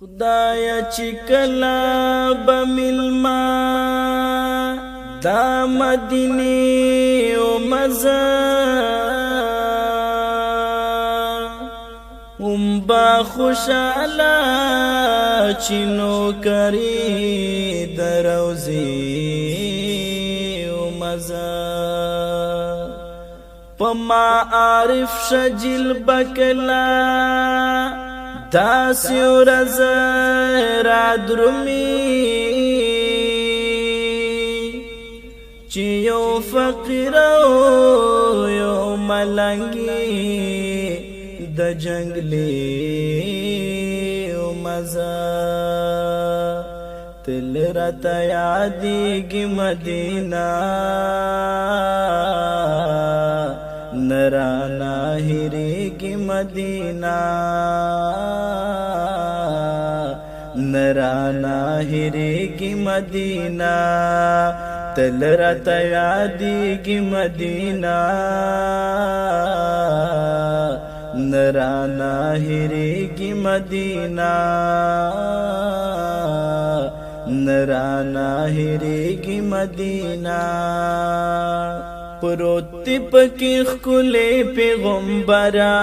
خدایا چې کلا بملما دا مدینه او مزه با خوشاله چینو کری دروزی او مزه پما عارف شجل بکلا داسی ورځ را درومي چې یو فقیر او یو ملنګي د جنگلی او مزه تل راته یادېږي مدینه نرانا هېرېږي مدینه نرانا هېرېږي مدینه تل راته یادېږي مدینه نرانا هېرېږي مدینه نرانا هېرېږي مدینه پروت پکې ښکلی پیغمبره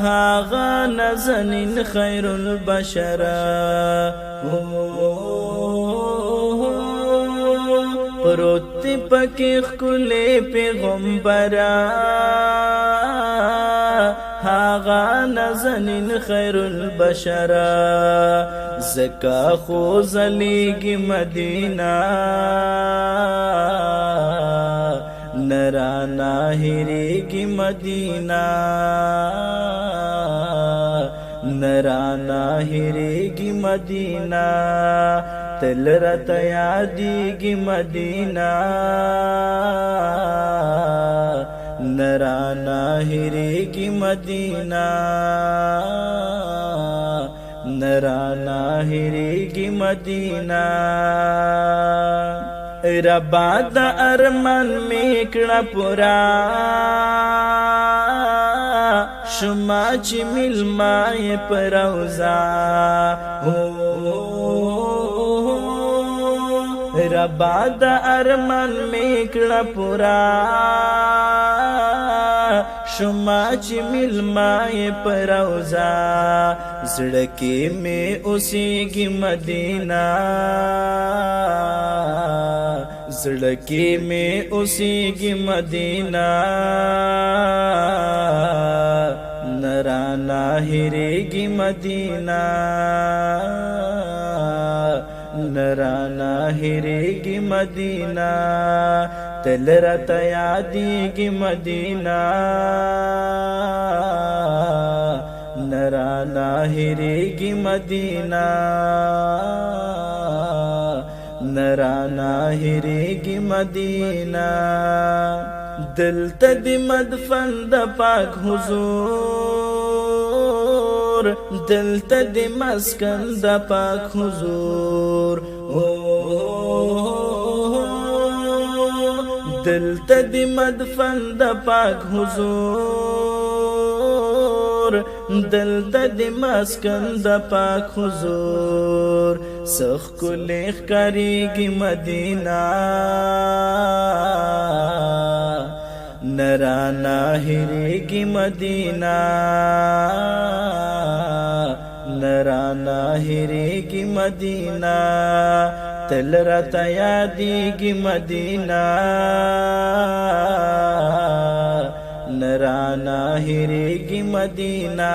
هغه نازنین خیر البشره پروت پکې ښکلی پیغمبره هغه نازنین خیر البشره زکا خو زلیږي مدینه نرانا هېرېږي مدینه نرانا هېرېږي مدینه تل راته یادېږي مدینه نرانا هېرېږي مدینه نرانا هېرېږي مدینه ربا د ارمان می کړه پورا شما چې ملما یې په روضه ربا د ارمان می کړه پورا شما چې ملما یې په روضه زړه کې مې اوسېږي مدینه زړه کې مې اوسېږي مدینه نرانا هېرېږي مدینه نرانا هېرېږي مدینه تل راته یادېږي مدینه نرانا هېرېږي مدینه نرانا هېرېږي مدینه دلته د مدفن د پاک حضور دلته د مسکن د پاک حضور دلته د مدفن د پاک حضور دلته د مسکن د پاک حضور سخ کلی ښکارېږي مدینه نرانا هېرېږي مدینه نرانا هېرېږي مدینه تل راته یادېږي مدینه نرانا هېرېږي مدینه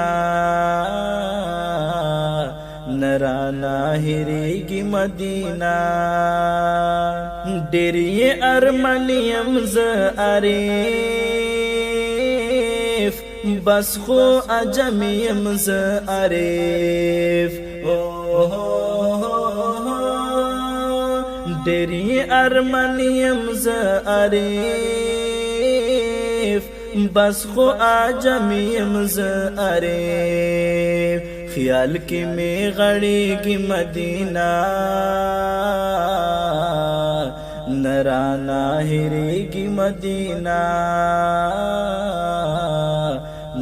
نرانا هېرېږي مدینه ډېر یې ارمان یم زه عارف بس خو عجم یم زه عارف ډېر یې ارمان یم زه عارف بس خو عجم یم زه عارف خیال کې مې غړېږي مدینه نرانا هېرېږي مدینه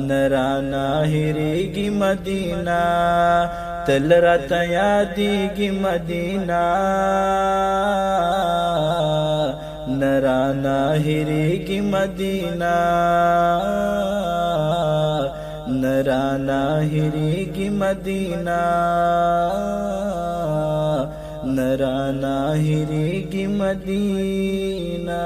نرانا هریگی مدینہ تل رات یادیگی مدینہ نرانا هریگی مدینہ نرانا هریگی مدینہ نرانا هریگی مدینہ